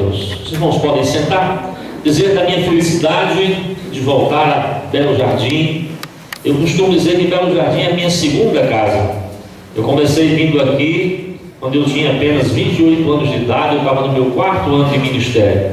Deus. Os irmãos podem sentar. Dizer da minha felicidade de voltar a Belo Jardim. Eu costumo dizer que Belo Jardim é a minha segunda casa. Eu comecei vindo aqui quando eu tinha apenas 28 anos de idade. Eu estava no meu 4º ano de ministério.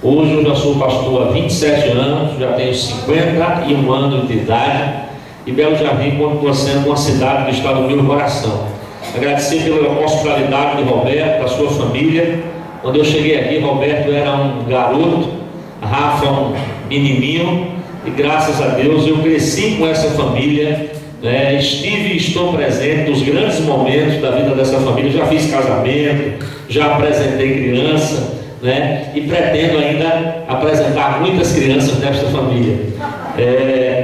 Hoje eu já sou pastor há 27 anos, já tenho 51 anos de idade. E Belo Jardim continua sendo uma cidade que está no meu coração. Agradecer pela hospitalidade de Roberto, da sua família. Quando eu cheguei aqui, Roberto era um garoto, Rafa um menininho, e graças a Deus eu cresci com essa família, né? Estive e estou presente nos grandes momentos da vida dessa família. Já fiz casamento, já apresentei criança, né? E pretendo ainda apresentar muitas crianças desta família.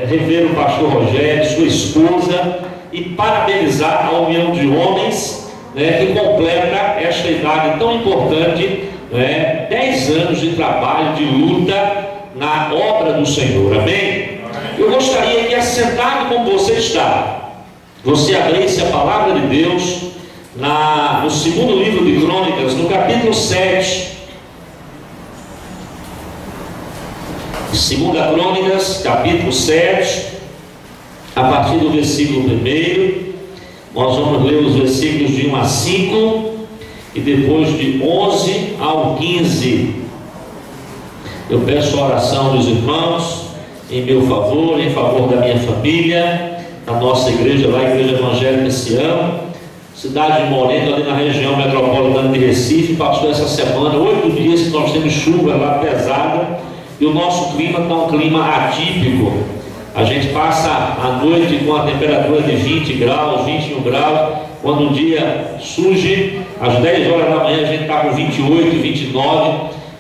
Rever o pastor Rogério, sua esposa, e parabenizar a união de homens, né, que completa esta idade tão importante, né, 10 anos de trabalho, de luta na obra do Senhor. Amém? Eu gostaria que, assentado como você está, você abrisse a palavra de Deus no 2º livro de Crônicas, no capítulo 7. 2 Crônicas, capítulo 7, a partir do versículo 1, nós vamos ler os versículos de 1 a 5 e depois de 11 ao 15. Eu peço a oração dos irmãos em meu favor, em favor da minha família, da nossa igreja, lá a Igreja Evangélica Sião, cidade de Moreno, ali na região metropolitana de Recife. Passou essa semana 8 dias que nós temos chuva lá pesada, e o nosso clima está um clima atípico. A gente passa a noite com a temperatura de 20 graus, 21 graus. Quando o dia surge, às 10 horas da manhã, a gente está com 28, 29.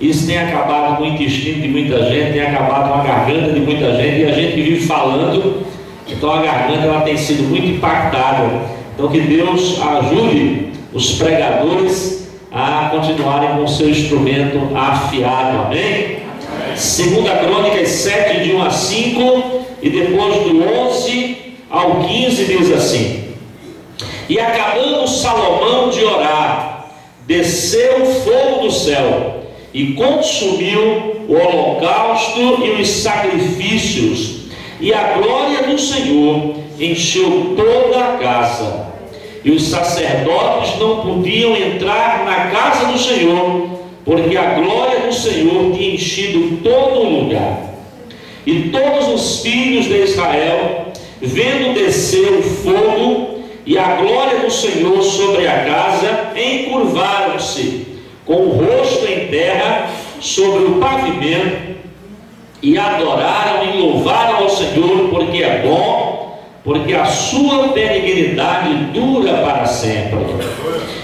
Isso tem acabado com o intestino de muita gente, tem acabado com a garganta de muita gente, e a gente vive falando, então a garganta ela tem sido muito impactada. Então que Deus ajude os pregadores a continuarem com o seu instrumento afiado. Amém? 2 Crônicas 7, de 1 a 5, e depois do 11 ao 15 diz assim: E acabando Salomão de orar, desceu fogo do céu e consumiu o holocausto e os sacrifícios, e a glória do Senhor encheu toda a casa. E os sacerdotes não podiam entrar na casa do Senhor, porque a glória do Senhor tinha enchido todo o lugar. E todos os filhos de Israel, vendo descer o fogo e a glória do Senhor sobre a casa, encurvaram-se com o rosto em terra sobre o pavimento, e adoraram e louvaram ao Senhor, porque é bom, porque a sua benignidade dura para sempre.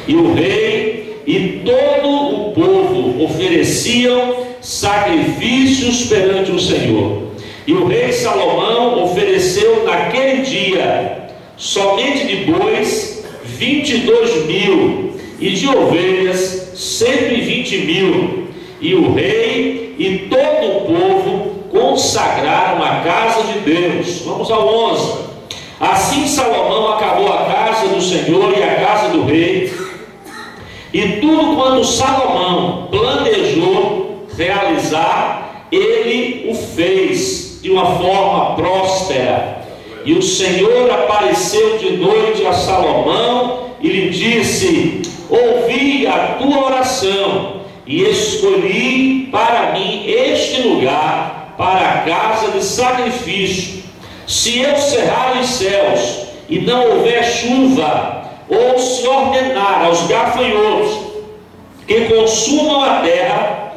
E o rei e todo o povo ofereciam sacrifícios perante o Senhor. E o rei Salomão ofereceu naquele dia somente de bois 22.000, e de ovelhas 120.000. E o rei e todo o povo consagraram a casa de Deus. Vamos ao 11. Assim Salomão acabou a casa do Senhor e a casa do rei, e tudo quanto Salomão planejou realizar, ele o fez de uma forma próspera. E o Senhor apareceu de noite a Salomão e lhe disse: Ouvi a tua oração e escolhi para mim este lugar para a casa de sacrifício. Se eu cerrar os céus e não houver chuva, ou se ordenar aos gafanhotos que consumam a terra,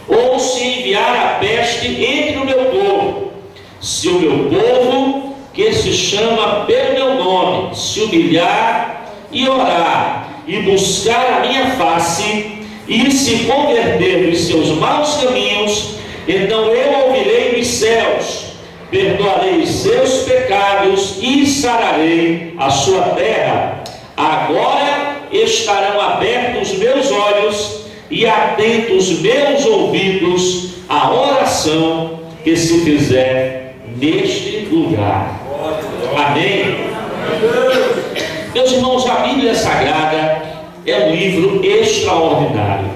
ou se enviar a peste entre o meu povo, se o meu povo, que se chama pelo meu nome, se humilhar e orar e buscar a minha face e se converter dos seus maus caminhos, então eu ouvirei dos céus, perdoarei os seus pecados e sararei a sua terra. Agora estarão abertos meus olhos e atentos meus ouvidos à oração que se fizer neste lugar. Amém? Meus irmãos, a Bíblia Sagrada é um livro extraordinário.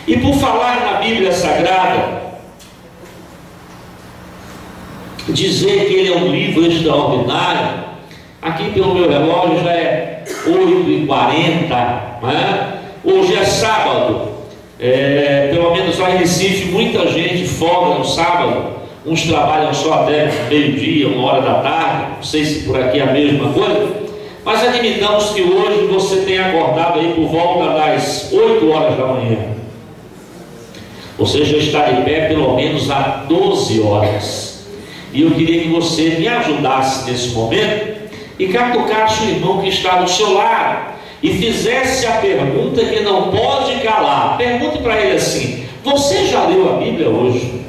E por falar na Bíblia Sagrada, dizer que ele é um livro extraordinário, aqui pelo meu relógio já é 8h40, né? Hoje é sábado, pelo menos lá em Recife muita gente folga no sábado, uns trabalham só até meio-dia, 1h da tarde, não sei se por aqui é a mesma coisa, mas admitamos que hoje você tem acordado aí por volta das 8h da manhã, você já está de pé pelo menos há 12 horas, e eu queria que você me ajudasse nesse momento e catucasse o irmão que está do seu lado e fizesse a pergunta que não pode calar. Pergunte para ele assim: você já leu a Bíblia hoje?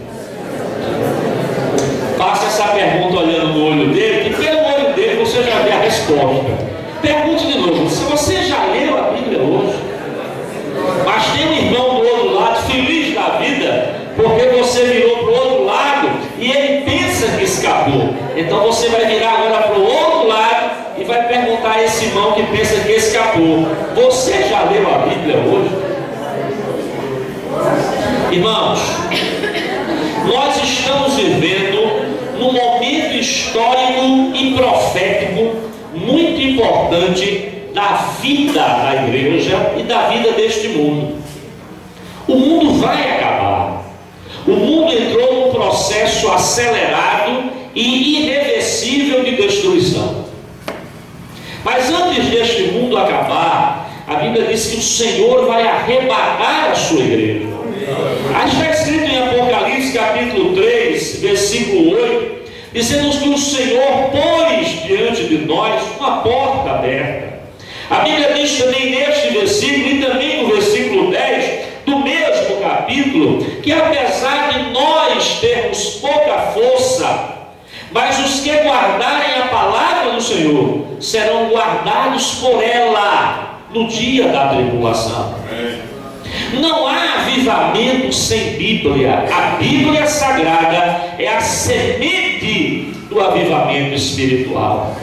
Faça essa pergunta olhando no olho dele, que pelo olho dele você já vê a resposta. Pergunte de novo: se você já leu a Bíblia hoje? Mas tem um irmão do outro lado feliz da vida porque você virou para o outro lado e ele pensa que escapou. Então você vai virar agora para o outro lado e vai perguntar a esse irmão que pensa que escapou: você já leu a Bíblia hoje? Irmãos, nós estamos vivendo num momento histórico e profético muito importante da vida da igreja e da vida deste mundo. O mundo vai acabar. O mundo entrou num processo acelerado e irreversível de destruição. Mas antes deste mundo acabar, a Bíblia diz que o Senhor vai arrebatar a sua igreja. Aí está escrito em Apocalipse capítulo 3, versículo 8, dizendo que o Senhor pôs diante de nós uma porta aberta. A Bíblia diz também neste versículo e também no versículo 10 do mesmo capítulo, que apesar de nós termos pouca força, mas os que guardarem a palavra do Senhor serão guardados por ela no dia da tribulação. Não há avivamento sem Bíblia. A Bíblia Sagrada é a semente do avivamento espiritual.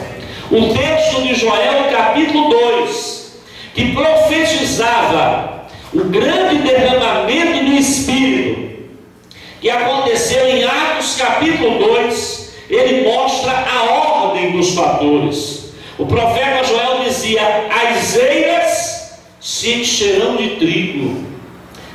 O texto de Joel capítulo 2, que profetizava o grande derramamento do Espírito, que aconteceu em Atos capítulo 2, ele mostra a ordem dos fatores. O profeta Joel dizia: as eiras se encherão de trigo,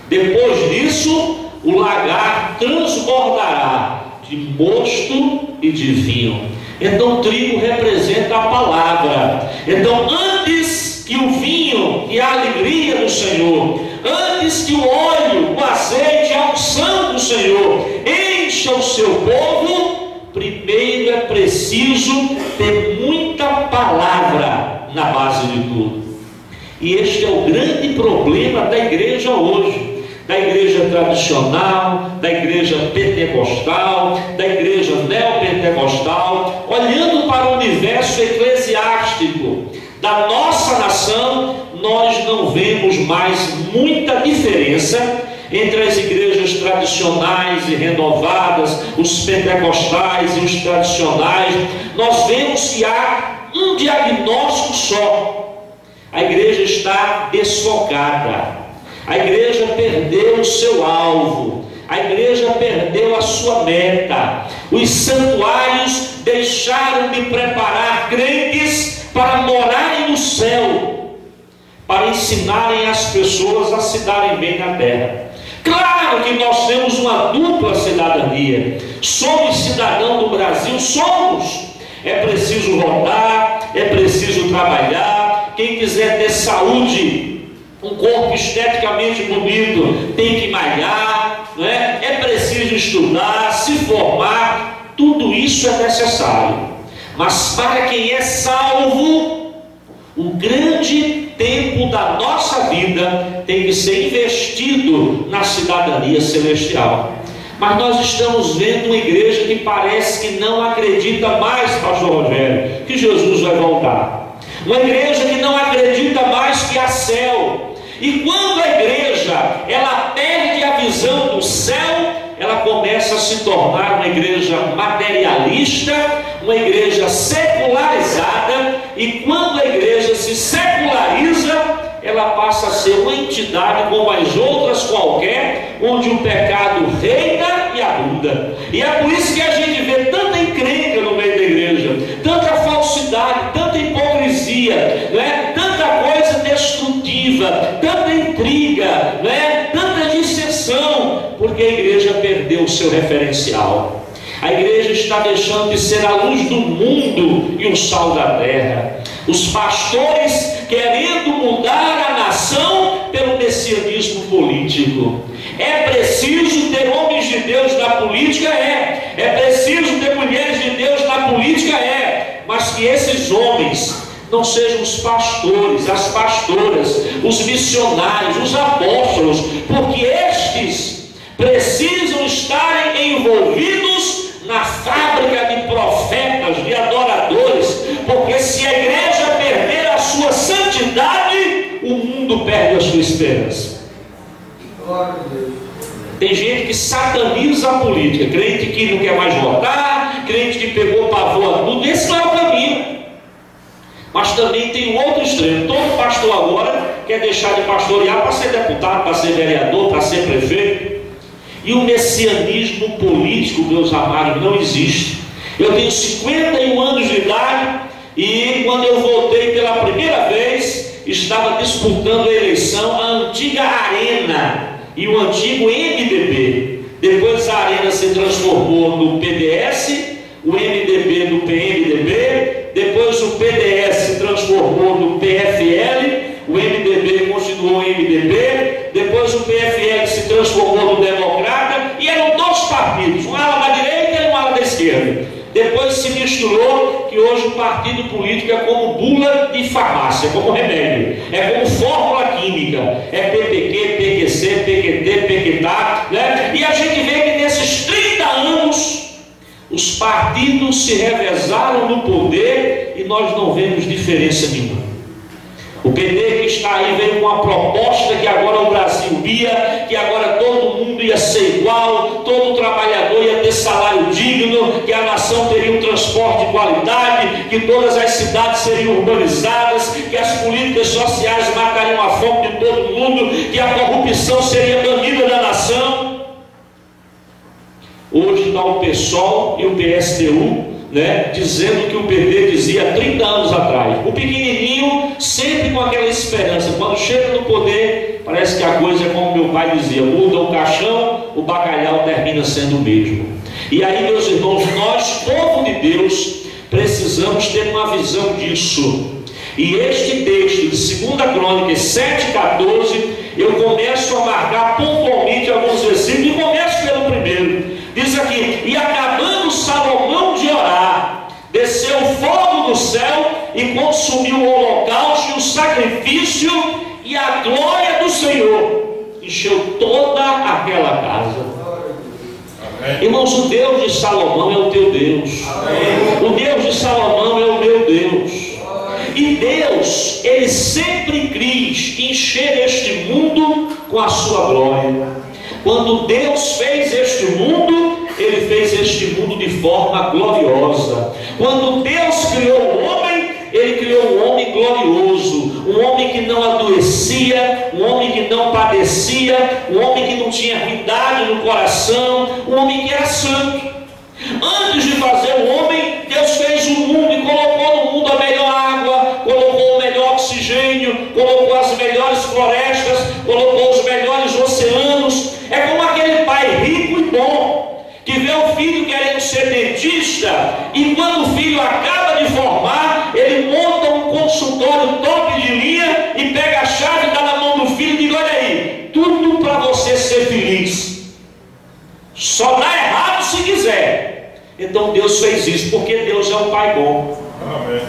depois disso o lagar transbordará de mosto e de vinho. Então o trigo representa a palavra. Então antes que o vinho e a alegria do Senhor, antes que o óleo, o azeite, a unção do Senhor encha o seu povo, primeiro é preciso ter muita palavra na base de tudo. E este é o grande problema da igreja hoje, da igreja tradicional, da igreja pentecostal, da igreja neopentecostal, olhando para o universo eclesiástico da nossa nação, nós não vemos mais muita diferença entre as igrejas tradicionais e renovadas, os pentecostais e os tradicionais. Nós vemos que há um diagnóstico só: a igreja está desfocada, a igreja perdeu o seu alvo, a igreja perdeu a sua meta. Os santuários deixaram de preparar crentes para morarem no céu, para ensinarem as pessoas a se darem bem na terra. Claro que nós temos uma dupla cidadania, somos cidadãos do Brasil, somos. É preciso votar, é preciso trabalhar. Quem quiser ter saúde, um corpo esteticamente bonito, tem que malhar, não é? É preciso estudar, se formar, tudo isso é necessário. Mas para quem é salvo, o grande tempo da nossa vida tem que ser investido na cidadania celestial. Mas nós estamos vendo uma igreja que parece que não acredita mais, pastor Rogério, que Jesus vai voltar. Uma igreja que não acredita mais que há céu. E quando a igreja ela perde a visão do céu, ela começa a se tornar uma igreja materialista, uma igreja secularizada. E quando a igreja se seculariza, ela passa a ser uma entidade como as outras qualquer, onde o pecado reina e abunda. E é por isso que a gente vê tanta encrenca no meio da igreja, tanta falsidade, tanta hipocrisia, né? Tanta coisa destrutiva, tanta intriga, né? Tanta dissensão, porque a igreja perdeu o seu referencial. A igreja está deixando de ser a luz do mundo e o sal da terra. Os pastores querendo mudar a nação pelo messianismo político. É preciso ter homens de Deus na política? É preciso ter mulheres de Deus na política? Mas que esses homens não sejam os pastores, as pastoras, os missionários, os apóstolos, porque estes precisam estarem envolvidos na fábrica de profetas, de adoradores, porque se a igreja perder a sua santidade, o mundo perde a sua esperança. Tem gente que sataniza a política, crente que não quer mais votar, crente que pegou pavor a tudo. Esse não é o caminho. Mas também tem um outro extremo. Todo pastor agora quer deixar de pastorear para ser deputado, para ser vereador, para ser prefeito. E o messianismo político, meus amados, não existe. Eu tenho 51 anos de idade e quando eu voltei pela primeira vez, estava disputando a eleição a antiga Arena e o antigo MDB. Depois a Arena se transformou no PDS, o MDB no PMDB, depois o PDS se transformou no PFL, o MDB continuou em MDB, depois o PFL se transformou no Democrata, e eram dois partidos, um ala da direita e um ala da esquerda. Depois se misturou, que hoje o partido político é como bula de farmácia, como remédio, é como fórmula química, é PPQ, PQC, PQT, PQTA, né? E a gente vê que nesses 30 anos os partidos se revezaram no poder e nós não vemos diferença nenhuma. O PT que está aí veio com uma proposta que agora o Brasil ia, que agora todo mundo ia ser igual, todo trabalhador ia ter salário digno, que a nação teria um transporte de qualidade, que todas as cidades seriam urbanizadas, que as políticas sociais matariam a fome de todo mundo, que a corrupção seria banida da nação. Hoje está o PSOL e o PSTU, né, dizendo que o PT dizia 30 anos atrás. O pequenininho sempre com aquela esperança, quando chega no poder, parece que a coisa é como meu pai dizia, muda o caixão, o bacalhau termina sendo o mesmo. E aí, meus irmãos, nós, povo de Deus, precisamos ter uma visão disso. E este texto de 2 Crônicas 7,14, eu começo a marcar pontualmente alguns versículos, e começo pelo primeiro. Diz aqui: e acabando Salomão de orar, desceu fogo do céu e consumiu o holocausto e o sacrifício, e a glória do Senhor encheu toda aquela casa. Amém. Irmãos, o Deus de Salomão é o teu Deus. Amém. O Deus de Salomão é o meu Deus. E Deus, Ele sempre quis encher este mundo com a sua glória. Quando Deus fez este mundo, Ele fez este mundo de forma gloriosa. Quando Deus criou o homem, Ele criou um homem glorioso, um homem que não adoecia, um homem que não padecia, um homem que não tinha ruindade no coração, um homem que era santo. Antes de fazer o homem, Deus fez o mundo e colocou no mundo a melhor água, colocou o melhor oxigênio, colocou as melhores florestas, colocou os melhores oceanos. É como aquele pai rico e bom, que vê o filho querendo ser dentista, e quando o filho acaba de formar, ele monta um consultório top de linha, e pega a chave, dá na mão do filho e diz: olha aí, tudo para você ser feliz. Só dá errado se quiser. Então Deus fez isso, porque Deus é um pai bom. Amém.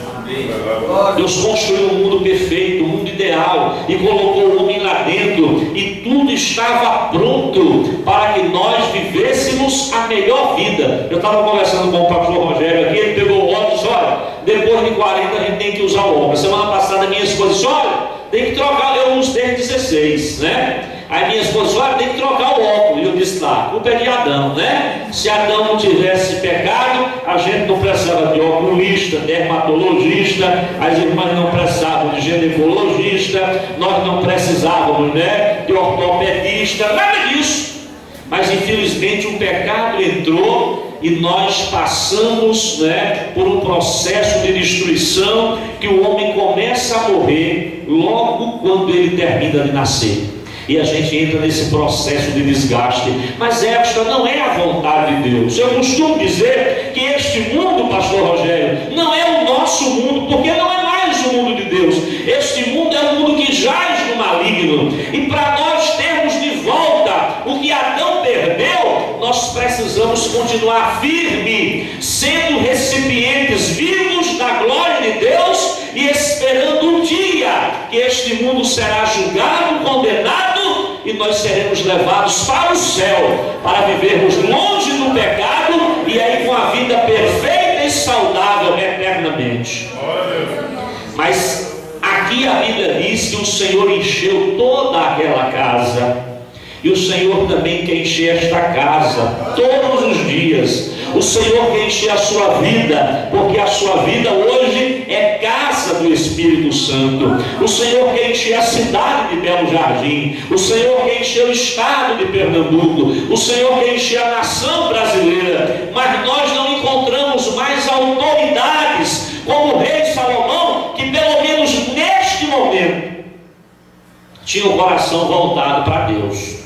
Deus construiu um mundo perfeito, um mundo ideal, e colocou o homem lá dentro, e tudo estava pronto para que nós vivêssemos a melhor vida. Eu estava conversando com o pastor Rogério aqui, ele pegou o óculos, olha, depois de 40 a gente tem que usar o óculos. Semana passada minha esposa disse: olha, tem que trocar, eu uso desde 16, né? Aí minha esposa disse: olha, tem que trocar o óculos. E eu disse: tá, a culpa é de Adão, né? Se Adão não tivesse pecado, a gente não precisava de oculista, dermatologista, as irmãs não precisavam de ginecologista, nós não precisávamos, né, de ortopedista, nada disso. Mas infelizmente o pecado entrou e nós passamos, né, por um processo de destruição, que o homem começa a morrer logo quando ele termina de nascer. E a gente entra nesse processo de desgaste. Mas esta não é a vontade de Deus. Eu costumo dizer que este mundo, pastor Rogério, não é o nosso mundo, porque não é mais o mundo de Deus. Este mundo é um mundo que jaz no maligno. E para nós termos de volta o que Adão perdeu, nós precisamos continuar firme, sendo recipientes vivos da glória de Deus e esperando um dia que este mundo será julgado, condenado, e nós seremos levados para o céu, para vivermos longe do pecado e aí com a vida perfeita e saudável eternamente. Mas aqui a Bíblia diz que o Senhor encheu toda aquela casa, e o Senhor também quer encher esta casa todos os dias. O Senhor quer encher a sua vida, porque a sua vida hoje é casa do Espírito Santo. O Senhor quer encher a cidade de Belo Jardim. O Senhor quer encher o estado de Pernambuco. O Senhor quer encher a nação brasileira. Mas nós não encontramos mais autoridades como o rei Salomão, que pelo menos neste momento tinha o coração voltado para Deus.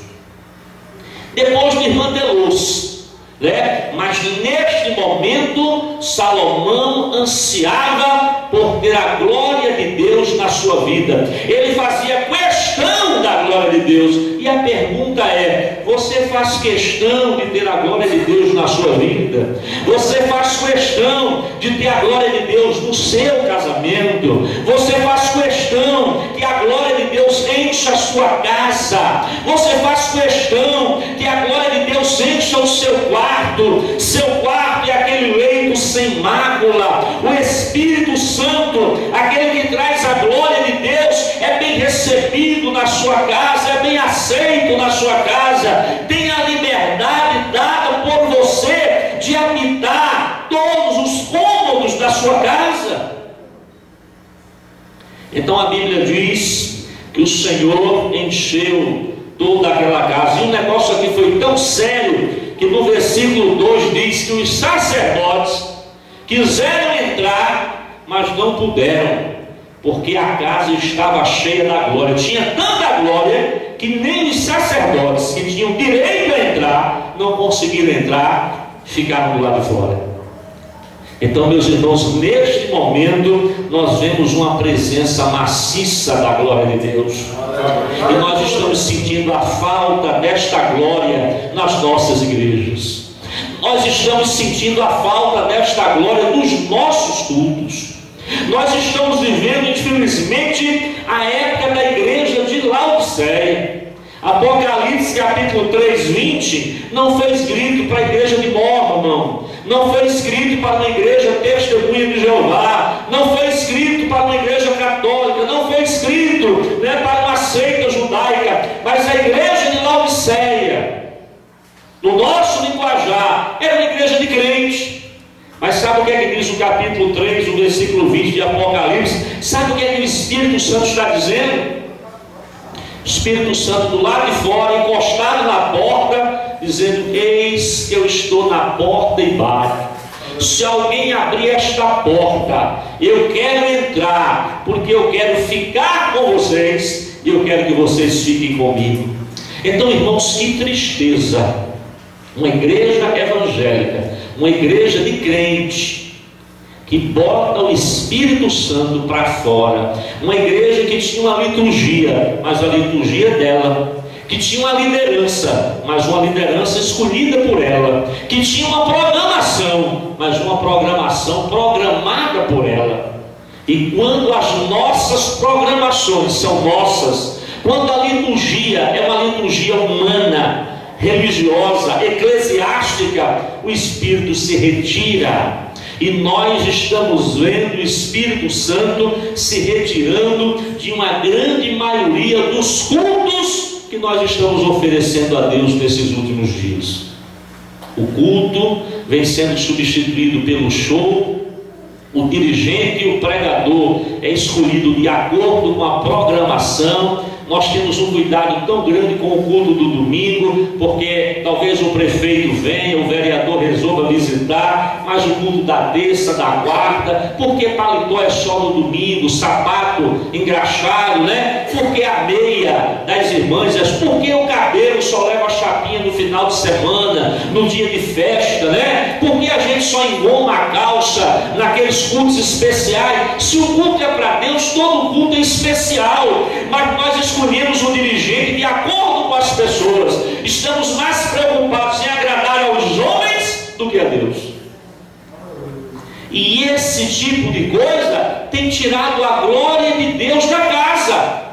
Depois desmantelou-se, né? Mas neste momento Salomão ansiava por ter a glória de Deus na sua vida. Ele fazia questão da glória de Deus. E a pergunta é: você faz questão de ter a glória de Deus na sua vida? Você faz questão de ter a glória de Deus no seu casamento? Você faz questão que a glória de Deus encha a sua casa? Você faz questão que a glória de Deus encha o seu quarto? Seu quarto é aquele leito sem mácula. O Espírito Santo, aquele que traz a glória de Deus, é bem recebido na sua casa, é bem aceito na sua casa. Tem a liberdade dada por você de habitar todos os cômodos da sua casa. Então a Bíblia diz que o Senhor encheu toda aquela casa. E o negócio aqui foi tão sério que no versículo 2 diz que os sacerdotes quiseram entrar, mas não puderam, porque a casa estava cheia da glória. Tinha tanta glória que nem os sacerdotes, que tinham direito a entrar, não conseguiram entrar, ficaram do lado de fora. Então, meus irmãos, neste momento nós vemos uma presença maciça da glória de Deus, e nós estamos sentindo a falta desta glória nas nossas igrejas. Nós estamos sentindo a falta desta glória nos nossos cultos. Nós estamos vivendo, infelizmente, a época da igreja de Laodiceia. Apocalipse capítulo 3, 20 não foi escrito para a igreja de Mórmon, não foi escrito para uma igreja testemunha de Jeová, não foi escrito para uma igreja católica, não foi escrito, né, para uma seita judaica, mas a igreja de Laodiceia, no nosso linguajar, era uma igreja de crente. Mas sabe o que é que diz o capítulo 3, o versículo 20 de Apocalipse? Sabe o que é que o Espírito Santo está dizendo? O Espírito Santo do lado de fora, encostado na porta, dizendo: eis que eu estou na porta e bato. Se alguém abrir esta porta, eu quero entrar, porque eu quero ficar com vocês, e eu quero que vocês fiquem comigo. Então, irmãos, que tristeza uma igreja evangélica, uma igreja de crente, que bota o Espírito Santo para fora. Uma igreja que tinha uma liturgia, mas a liturgia dela, que tinha uma liderança, mas uma liderança escolhida por ela, que tinha uma programação, mas uma programação programada por ela. E quando as nossas programações são nossas, quando a liturgia é uma liturgia humana, religiosa, eclesiástica, o Espírito se retira. E nós estamos vendo o Espírito Santo se retirando de uma grande maioria dos cultos que nós estamos oferecendo a Deus nesses últimos dias. O culto vem sendo substituído pelo show, O dirigente e o pregador é escolhido de acordo com a programação. Nós temos um cuidado tão grande com o culto do domingo, porque talvez o prefeito venha, o vereador resolva visitar, mas o culto da terça, da quarta, porque paletó é só no domingo, sapato engraxado, né? Porque a meia das irmãs, porque o cabelo só leva a chapinha no final de semana, no dia de festa, né? Porque a gente só engoma a calça naqueles cultos especiais. Se o culto é para Deus, todo culto é especial, mas nós escolhemos o dirigente de acordo com as pessoas. Estamos mais preocupados em agradar aos homens do que a Deus. E esse tipo de coisa tem tirado a glória de Deus da casa.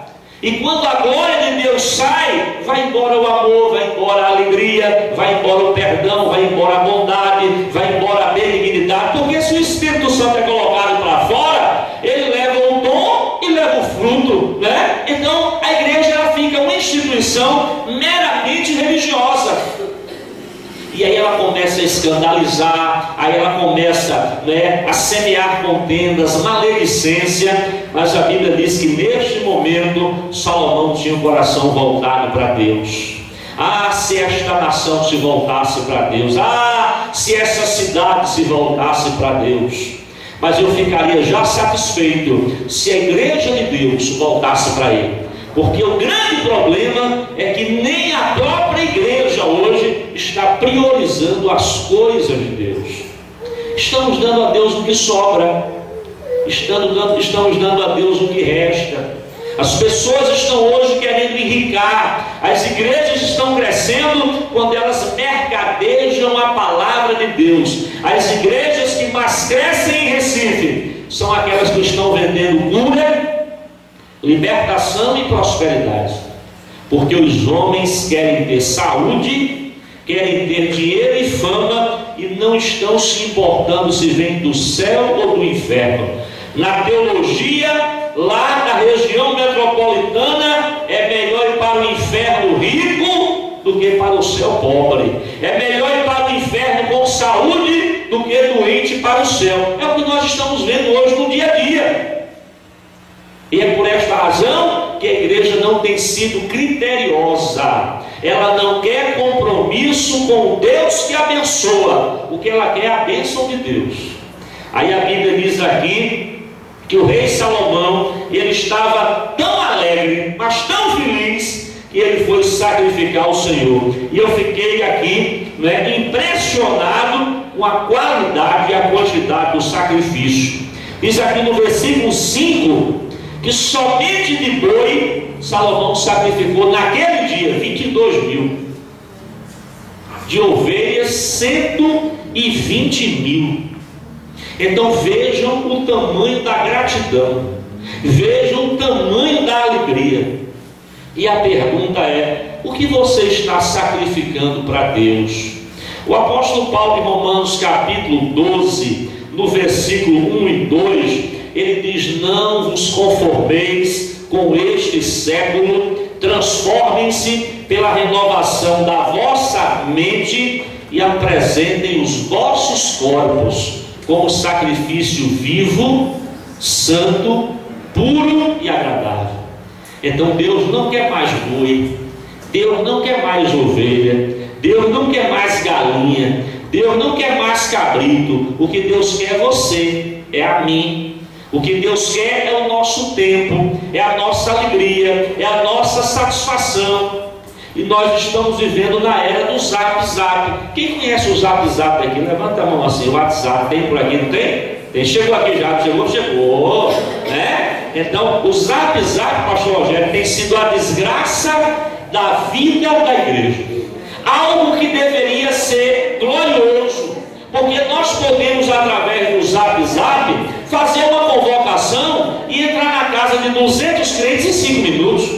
E quando a glória de Deus sai, vai embora o amor, vai embora a alegria, vai embora o perdão, vai embora a bondade, vai embora a benignidade. Porque se o Espírito Santo é colocado para fora, ele leva o dom e leva o fruto, né? Então a igreja ela fica uma instituição meramente religiosa. E aí ela começa a escandalizar, aí ela começa, né, a semear contendas, maledicência. Mas a Bíblia diz que neste momento Salomão tinha o coração voltado para Deus. Ah, se esta nação se voltasse para Deus, ah, se essa cidade se voltasse para Deus. Mas eu ficaria já satisfeito se a igreja de Deus voltasse para Ele. Porque o grande problema é que nem a própria igreja hoje está priorizando as coisas de Deus. Estamos dando a Deus o que sobra, estamos dando a Deus o que resta. As pessoas estão hoje querendo enricar, as igrejas estão crescendo quando elas mercadejam a palavra de Deus. As igrejas que mais crescem em Recife são aquelas que estão vendendo cura, libertação e prosperidade, porque os homens querem ter saúde, querem ter dinheiro e fama, e não estão se importando se vem do céu ou do inferno. Na teologia, lá na região metropolitana, é melhor ir para o inferno rico do que para o céu pobre. É melhor ir para o inferno com saúde do que doente para o céu. É o que nós estamos vendo hoje no dia a dia. E é por esta razão que a igreja não tem sido criteriosa. Ela não quer compromisso com o Deus que abençoa. O que ela quer é a bênção de Deus. Aí a Bíblia diz aqui que o rei Salomão, ele estava tão alegre, mas tão feliz, que ele foi sacrificar ao Senhor. E eu fiquei aqui, né, impressionado com a qualidade e a quantidade do sacrifício. Diz aqui no versículo 5, que somente de boi Salomão sacrificou naquele dia 22 mil, de ovelhas 120 mil. Então vejam o tamanho da gratidão, vejam o tamanho da alegria. E a pergunta é: o que você está sacrificando para Deus? O apóstolo Paulo em Romanos capítulo 12, no versículo 1 e 2, ele diz: não vos conformeis com este século, transformem-se pela renovação da vossa mente e apresentem os vossos corpos como sacrifício vivo, santo, puro e agradável. Então Deus não quer mais boi, Deus não quer mais ovelha, Deus não quer mais galinha, Deus não quer mais cabrito. O que Deus quer é você, é a mim. O que Deus quer é o nosso tempo, é a nossa alegria, é a nossa satisfação. E nós estamos vivendo na era do Zap Zap. Quem conhece o Zap Zap aqui? Levanta a mão assim. O WhatsApp tem por aqui, não tem? Tem. Chegou aqui já, chegou, né? Então o Zap Zap, pastor Rogério, tem sido a desgraça da vida da igreja. Algo que deveria ser glorioso, porque nós podemos, através do Zap Zap, fazer uma convocação e entrar na casa de 200 crentes em 5 minutos,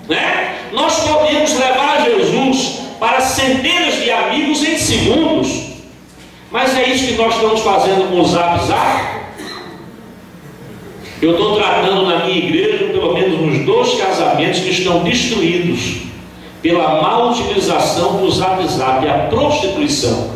né? Nós podemos levar Jesus para centenas de amigos em segundos. Mas é isso que nós estamos fazendo com o Zap Zap. Eu estou tratando na minha igreja pelo menos uns 2 casamentos que estão destruídos pela má utilização do Zap Zap, a prostituição.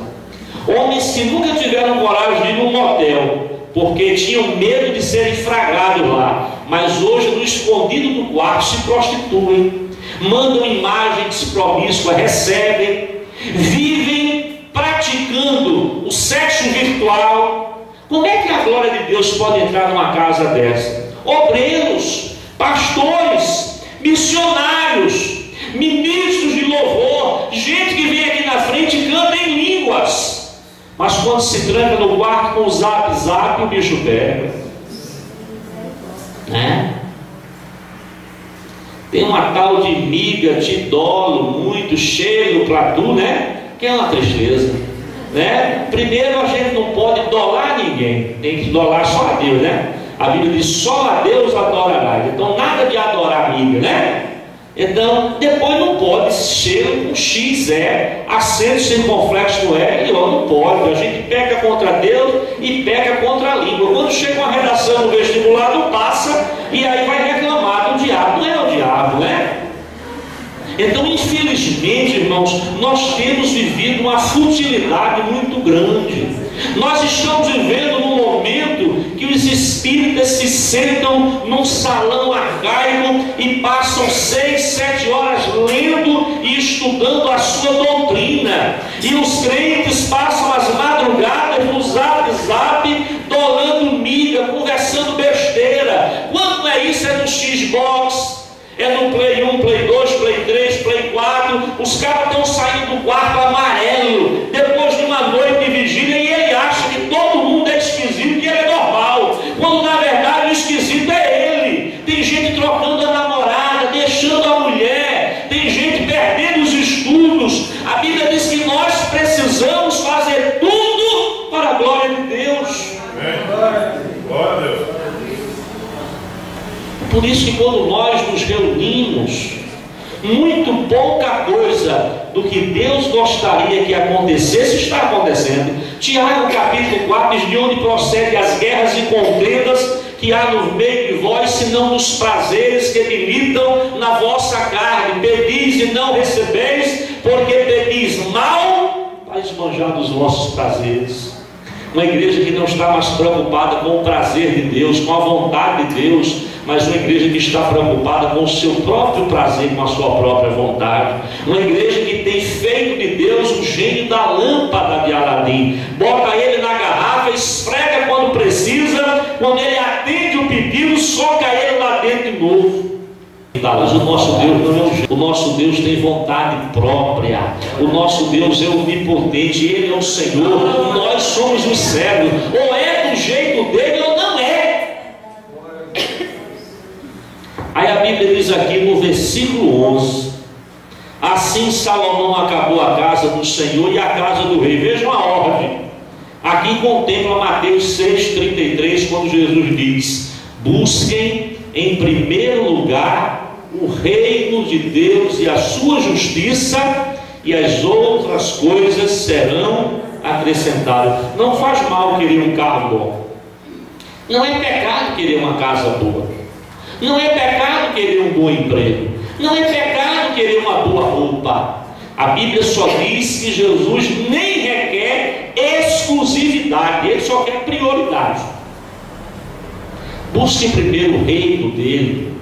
Homens que nunca tiveram coragem de ir num motel, porque tinham medo de serem flagrados lá. Mas hoje, no escondido do quarto, se prostituem, mandam imagens promíscuas, recebem, vivem praticando o sexo virtual. Como é que a glória de Deus pode entrar numa casa dessa? Obreiros, pastores, missionários, ministros de louvor, gente que vem aqui na frente e canta em línguas, mas quando se tranca no quarto com o zap, o bicho pega, né? Tem uma tal de miga, te idolo muito, cheiro para tu, né? Que é uma tristeza, né? Primeiro, a gente não pode idolar ninguém, tem que idolar só a Deus, né? A Bíblia diz: só a Deus adorarás. Então nada de adorar amiga, né? Então depois não pode ser um X, acento circunflexo no E, e não pode. A gente peca contra Deus e peca contra a língua. Quando chega uma redação no vestibular, não passa, e aí vai reclamar do diabo. Não é o diabo, né? Então, infelizmente, irmãos, nós temos vivido uma futilidade muito grande. Nós estamos vivendo num momento que os espíritas se sentam num salão arcaico e passam 6, 7 horas lendo e estudando a sua doutrina. E os crentes passam as madrugadas no zap, dolando miga, conversando besteira. Quando é isso? É no Xbox, é no Play 1, Play 2, Play 3, Play 4. Os caras estão saindo do quarto amarelo depois de uma noite de vigília, e ele acha que todo mundo é esquisito, que ele é normal, quando na verdade o esquisito é ele. Tem gente trocando a namorada, deixando a mulher, tem gente perdendo os estudos. A Bíblia diz que nós precisamos fazer tudo para a glória de Deus. Glória a Deus. Por isso que quando nós nos reunimos, muito pouca coisa do que Deus gostaria que acontecesse está acontecendo. Tiago capítulo 4 diz: de onde procedem as guerras e contendas que há no meio de vós, senão nos prazeres que militam na vossa carne. Pedis e não recebeis, porque pedis mal para esbanjar dos vossos prazeres. Uma igreja que não está mais preocupada com o prazer de Deus, com a vontade de Deus, mas uma igreja que está preocupada com o seu próprio prazer, com a sua própria vontade. Uma igreja que tem feito de Deus o gênio da lâmpada de Aladim. Bota ele na garrafa, esfrega quando precisa, quando ele atende o pedido, soca ele lá dentro de novo. Mas o nosso Deus não é um jeito. O nosso Deus tem vontade própria. O nosso Deus é onipotente. Ele é o Senhor. Nós somos os servos. Ou é do jeito dele ou não é. Aí a Bíblia diz aqui no versículo 11: assim Salomão acabou a casa do Senhor e a casa do rei. Vejam a ordem. Aqui contempla Mateus 6,33, quando Jesus diz: busquem em primeiro lugar o reino de Deus e a sua justiça, e as outras coisas serão acrescentadas. Não faz mal querer um carro bom. Não é pecado querer uma casa boa. Não é pecado querer um bom emprego. Não é pecado querer uma boa roupa. A Bíblia só diz que Jesus nem requer exclusividade, ele só quer prioridade. Busque primeiro o reino dele,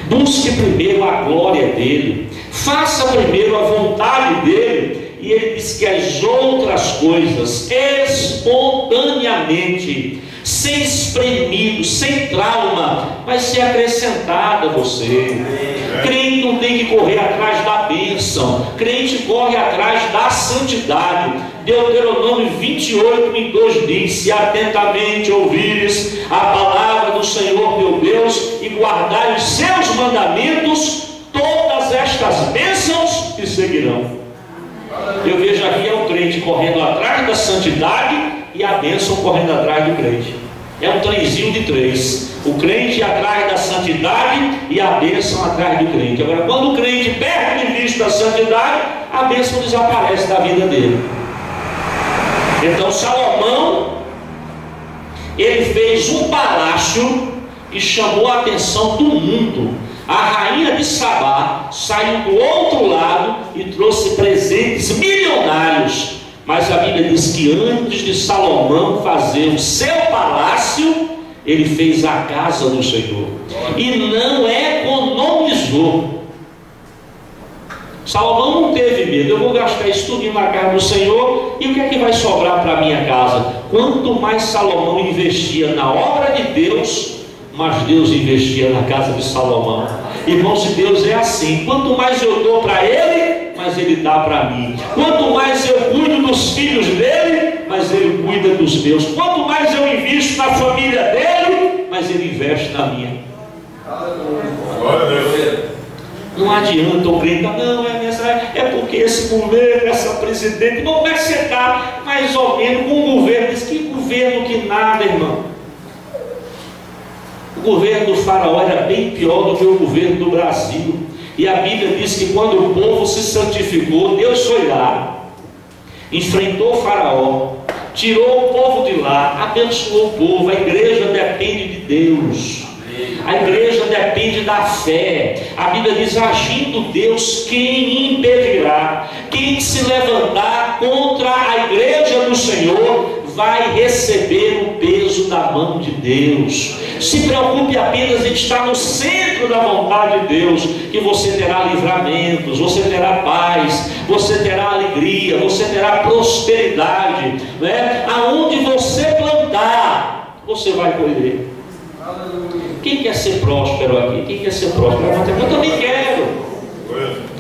busque primeiro a glória dele, faça primeiro a vontade dele, e ele diz que as outras coisas, espontaneamente, sem espremido, sem trauma, vai ser acrescentada a você. Crente não tem que correr atrás da bênção, crente corre atrás da santidade. Deuteronômio 28:2 diz: se atentamente ouvires a palavra do Senhor teu Deus e guardar os seus mandamentos, todas estas bênçãos te seguirão. Eu vejo aqui é o crente correndo atrás da santidade e a bênção correndo atrás do crente. É um trenzinho de três: o crente atrás da santidade e a bênção atrás do crente. Agora, quando o crente perde de vista a santidade, a bênção desaparece da vida dele. Então Salomão, ele fez um palácio e chamou a atenção do mundo. A rainha de Sabá saiu do outro lado e trouxe presentes milionários. Mas a Bíblia diz que antes de Salomão fazer o seu palácio, ele fez a casa do Senhor e não economizou. Salomão não teve medo. Eu vou gastar isso tudo na casa do Senhor, e o que é que vai sobrar para a minha casa? Quanto mais Salomão investia na obra de Deus, mais Deus investia na casa de Salomão. Irmãos, de Deus é assim: quanto mais eu dou para Ele, mais Ele dá para mim. Quanto mais eu cuido dos filhos dele, mais Ele cuida dos meus. Quanto mais eu invisto na família dele, mais Ele investe na minha. Glória a Deus. Não adianta o crente, não, é porque esse governo, essa presidente, como é que você está mais ou menos com o governo? Diz que governo que nada, irmão. O governo do faraó era bem pior do que o governo do Brasil. E a Bíblia diz que quando o povo se santificou, Deus foi lá, enfrentou o faraó, tirou o povo de lá, abençoou o povo. A igreja depende de Deus. A igreja depende da fé. A Bíblia diz: agindo Deus, quem impedirá? Quem se levantar contra a igreja do Senhor vai receber o peso da mão de Deus. Se preocupe apenas em estar no centro da vontade de Deus, que você terá livramentos, você terá paz, você terá alegria, você terá prosperidade, né? Aonde você plantar, você vai colher. Quem quer ser próspero aqui? Quem quer ser próspero? Eu também quero,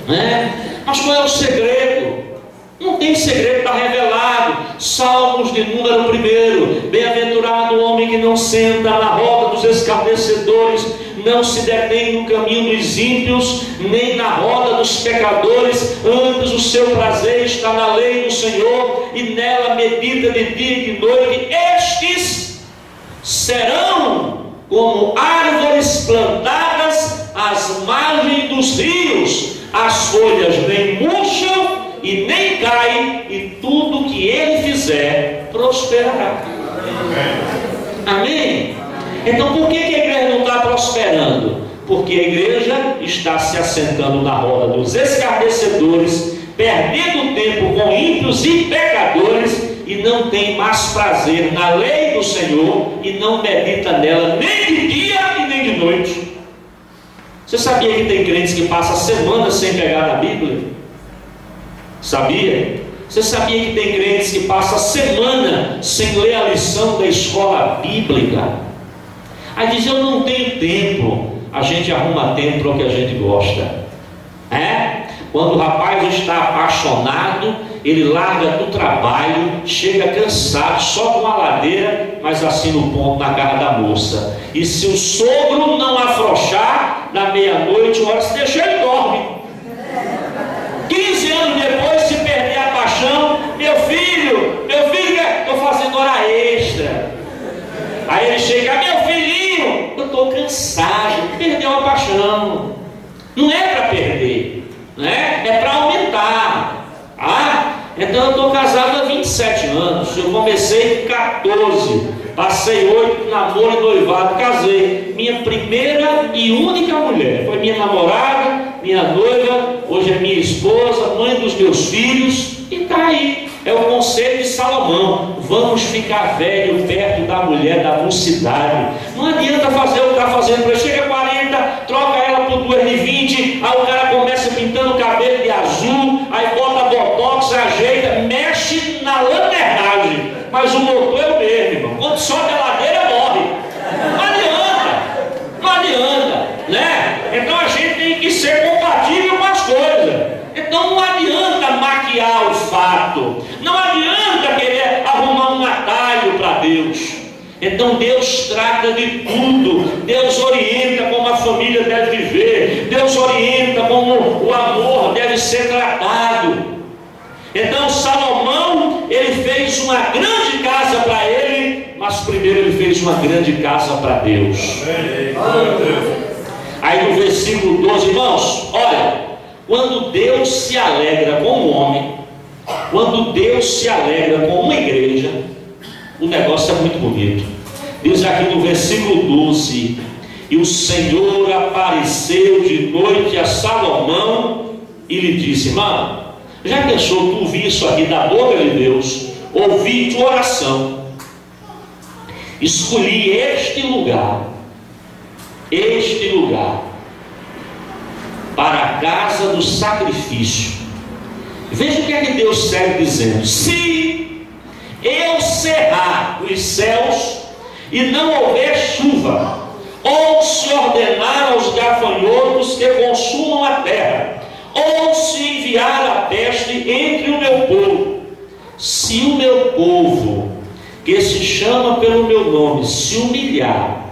né? Mas qual é o segredo? Não tem segredo, está revelado. Salmos de número 1: bem-aventurado o homem que não senta na roda dos escarnecedores, não se detém no caminho dos ímpios, nem na roda dos pecadores. Antes o seu prazer está na lei do Senhor, e nela medita de dia e de noite. Estes serão como árvores plantadas às margens dos rios, as folhas nem murcham e nem caem, e tudo que ele fizer prosperará. Amém? Então por que a igreja não está prosperando? Porque a igreja está se assentando na roda dos escarnecedores, perdendo tempo com ímpios e pecadores, e não tem mais prazer na lei do Senhor, e não medita nela nem de dia e nem de noite. Você sabia que tem crentes que passam semanas sem pegar na Bíblia? Sabia? Você sabia que tem crentes que passam semana sem ler a lição da escola bíblica? Aí diz: eu não tenho tempo. A gente arruma tempo para o que a gente gosta. Quando o rapaz está apaixonado, ele larga do trabalho, chega cansado, sobe uma ladeira, mas assina o ponto na cara da moça. E se o sogro não afrouxar, na meia-noite, uma hora se deixar, ele dorme. 15 anos depois, se perder a paixão: meu filho, estou fazendo hora extra. Aí ele chega: meu filhinho, eu estou cansado, perdeu a paixão. Não é para perder, né? É para aumentar. Então eu estou casado há 27 anos. Eu comecei com 14, passei 8 namoro e noivado, casei. Minha primeira e única mulher foi minha namorada, minha noiva, hoje é minha esposa, mãe dos meus filhos, e está aí. É o conselho de Salomão: vamos ficar velho perto da mulher da mocidade. Não adianta fazer o que está fazendo para ele. Chega a 40, troca ela por 2,20, aí o cara começa pintando o cabelo de azul, aí bota botox, ajeita, mexe na lanternagem, mas o motor é o mesmo, irmão. Quando sobe a ladeira, morre. Não adianta, né? Então a gente tem que ser compatível com as coisas. Então não adianta maquiar o fato, não adianta querer arrumar um atalho para Deus. Então Deus trata de tudo. Deus orienta como a família deve viver, Deus orienta como o amor deve ser tratado. Então Salomão, ele fez uma grande casa para ele, mas primeiro ele fez uma grande casa para Deus. Aí no versículo 12, irmãos, olha: quando Deus se alegra com um homem, quando Deus se alegra com uma igreja, o negócio é muito bonito. Diz aqui no versículo 12: e o Senhor apareceu de noite a Salomão e lhe disse: irmão, Já pensou tu ouvir isso aqui da boca de Deus, ouvir tua oração, escolhi este lugar para a casa do sacrifício? Veja o que é que Deus segue dizendo: se eu cerrar os céus e não houver chuva, ou se ordenar aos gafanhotos que consumam a terra, ou se enviar a peste entre o meu povo, se o meu povo, que se chama pelo meu nome, se humilhar,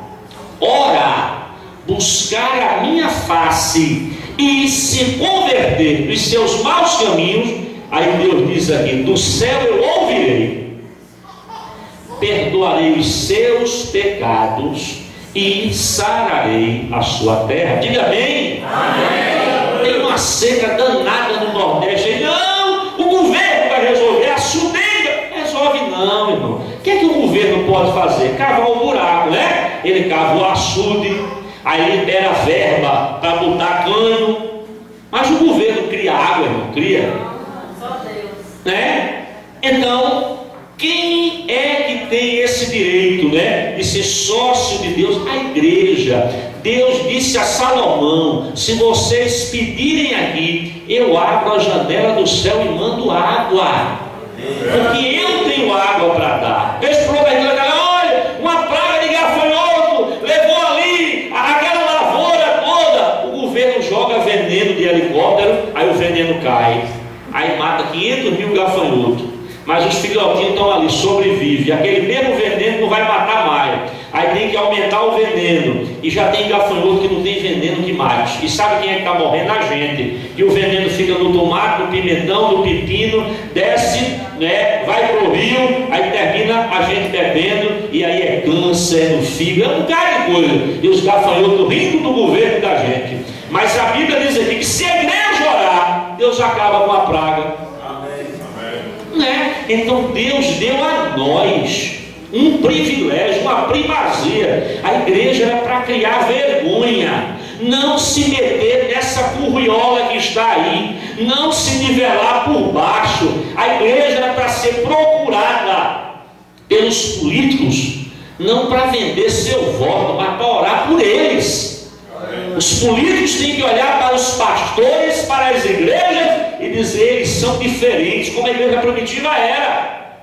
orar, buscar a minha face e se converter dos seus maus caminhos, aí Deus diz aqui: do céu eu ouvirei, perdoarei os seus pecados e sararei a sua terra. Diga amém. Amém. Tem uma seca danada no Nordeste aí. Não, o governo vai resolver. A SUDENGA resolve não, irmão. O que é que o governo pode fazer? Cavar um buraco, né? Ele cava o açude, aí libera verba para botar cano, mas o governo cria água, irmão, cria. Só Deus. Né? Então, quem é que tem esse direito, né, de ser sócio de Deus? A igreja. Deus disse a Salomão: se vocês pedirem aqui, eu abro a janela do céu e mando água, porque eu tenho água para dar. Deus falou para ele: olha, uma praga de gafanhoto levou ali aquela lavoura toda. O governo joga veneno de helicóptero, aí o veneno cai, aí mata 500 mil gafanhotos. Mas os filhotinhos estão ali, sobrevivem. Aquele mesmo veneno não vai matar mais. Aí tem que aumentar o veneno. E já tem gafanhoto que não tem veneno que mate. E sabe quem é que está morrendo? A gente. E o veneno fica no tomate, no pimentão, no pepino, desce, né, vai para o rio, aí termina a gente bebendo, e aí é câncer no fígado, é um cara de coisa. E os gafanhotos rindo do governo da gente. Mas a Bíblia diz aqui que se a igreja orar, Deus acaba com a praga. Né? Então Deus deu a nós um privilégio, uma primazia. A igreja era para criar vergonha, não se meter nessa curriola que está aí, não se nivelar por baixo. A igreja era para ser procurada pelos políticos, não para vender seu voto, mas para orar por eles. Os políticos têm que olhar para os pastores, para as igrejas e dizer: eles são diferentes, como a igreja primitiva era.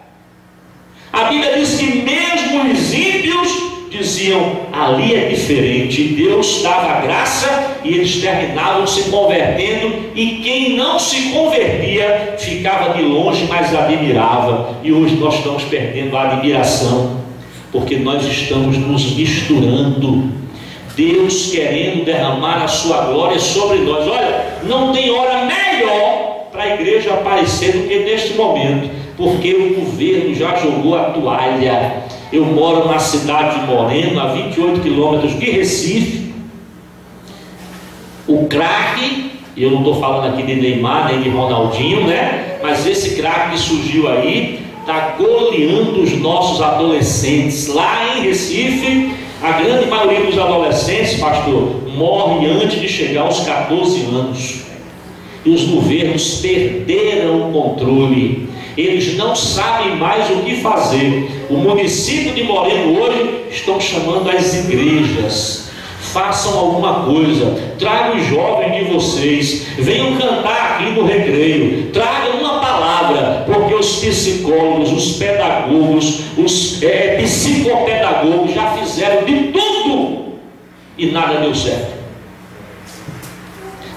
A Bíblia diz que mesmo os ímpios diziam: ali é diferente. Deus dava graça e eles terminavam se convertendo, e quem não se convertia ficava de longe, mas admirava. E hoje nós estamos perdendo a admiração, porque nós estamos nos misturando. Deus querendo derramar a sua glória sobre nós. Olha, não tem hora melhor para a igreja aparecer do que neste momento, porque o governo já jogou a toalha. Eu moro na cidade de Moreno, a 28 quilômetros de Recife. O craque, e eu não estou falando aqui de Neymar nem de Ronaldinho, né? Mas esse craque que surgiu aí está goleando os nossos adolescentes. Lá em Recife, a grande maioria dos adolescentes, pastor, morre antes de chegar aos 14 anos. E os governos perderam o controle. Eles não sabem mais o que fazer. O município de Moreno hoje estão chamando as igrejas: façam alguma coisa, tragam os jovens de vocês, venham cantar aqui no recreio, tragam uma palavra, porque os psicólogos, os pedagogos, os psicopedagogos já fizeram de tudo e nada deu certo.